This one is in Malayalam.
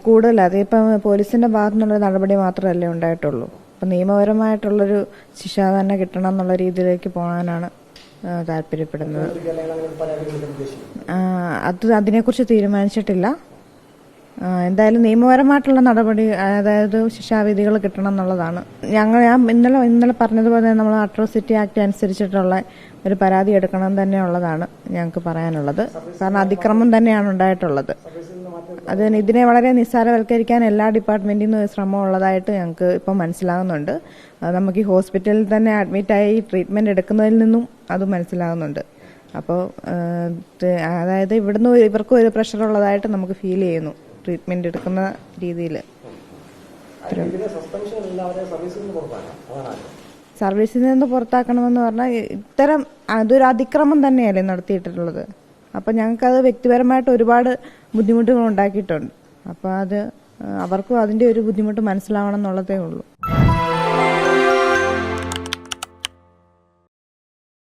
കൂടുതൽ അതിപ്പം പോലീസിന്റെ ഭാഗത്തു നിന്നുള്ള നടപടി മാത്രമല്ലേ ഉണ്ടായിട്ടുള്ളൂ. അപ്പം നിയമപരമായിട്ടുള്ളൊരു ശിക്ഷ തന്നെ കിട്ടണം എന്നുള്ള രീതിയിലേക്ക് പോകാനാണ് താല്പര്യപ്പെടുന്നത്. അതിനെക്കുറിച്ച് തീരുമാനിച്ചിട്ടില്ല. എന്തായാലും നിയമപരമായിട്ടുള്ള നടപടി, അതായത് ശിക്ഷാവിധികൾ കിട്ടണം എന്നുള്ളതാണ്. ഞാൻ ഇന്നലെ പറഞ്ഞതുപോലെ നമ്മൾ അട്രോസിറ്റി ആക്ട് അനുസരിച്ചിട്ടുള്ള ഒരു പരാതി എടുക്കണം തന്നെയുള്ളതാണ് ഞങ്ങൾക്ക് പറയാനുള്ളത്. കാരണം അതിക്രമം തന്നെയാണ് ഉണ്ടായിട്ടുള്ളത്. ഇതിനെ വളരെ നിസ്സാരവൽക്കരിക്കാൻ എല്ലാ ഡിപ്പാർട്ട്മെന്റിൽ നിന്നും ശ്രമം ഉള്ളതായിട്ട് ഞങ്ങൾക്ക് ഇപ്പം മനസ്സിലാകുന്നുണ്ട്. നമുക്ക് ഈ ഹോസ്പിറ്റലിൽ തന്നെ അഡ്മിറ്റായി ട്രീറ്റ്മെന്റ് എടുക്കുന്നതിൽ നിന്നും അത് മനസ്സിലാകുന്നുണ്ട്. അപ്പോൾ അതായത് ഇവിടുന്ന് ഇവർക്കും ഒരു പ്രഷർ ഉള്ളതായിട്ട് നമുക്ക് ഫീൽ ചെയ്യുന്നു ട്രീറ്റ്മെന്റ് എടുക്കുന്ന രീതിയിൽ. സർവീസിൽ നിന്ന് പുറത്താക്കണമെന്ന് പറഞ്ഞാൽ അതൊരു അതിക്രമം തന്നെയല്ലേ നടത്തിയിട്ടുള്ളത്. അപ്പം ഞങ്ങൾക്കത് വ്യക്തിപരമായിട്ട് ഒരുപാട് ബുദ്ധിമുട്ടുകൾ ഉണ്ടാക്കിയിട്ടുണ്ട്. അപ്പോൾ അവർക്കും അതിൻ്റെ ഒരു ബുദ്ധിമുട്ട് മനസ്സിലാവണം എന്നുള്ളതേ ഉള്ളൂ.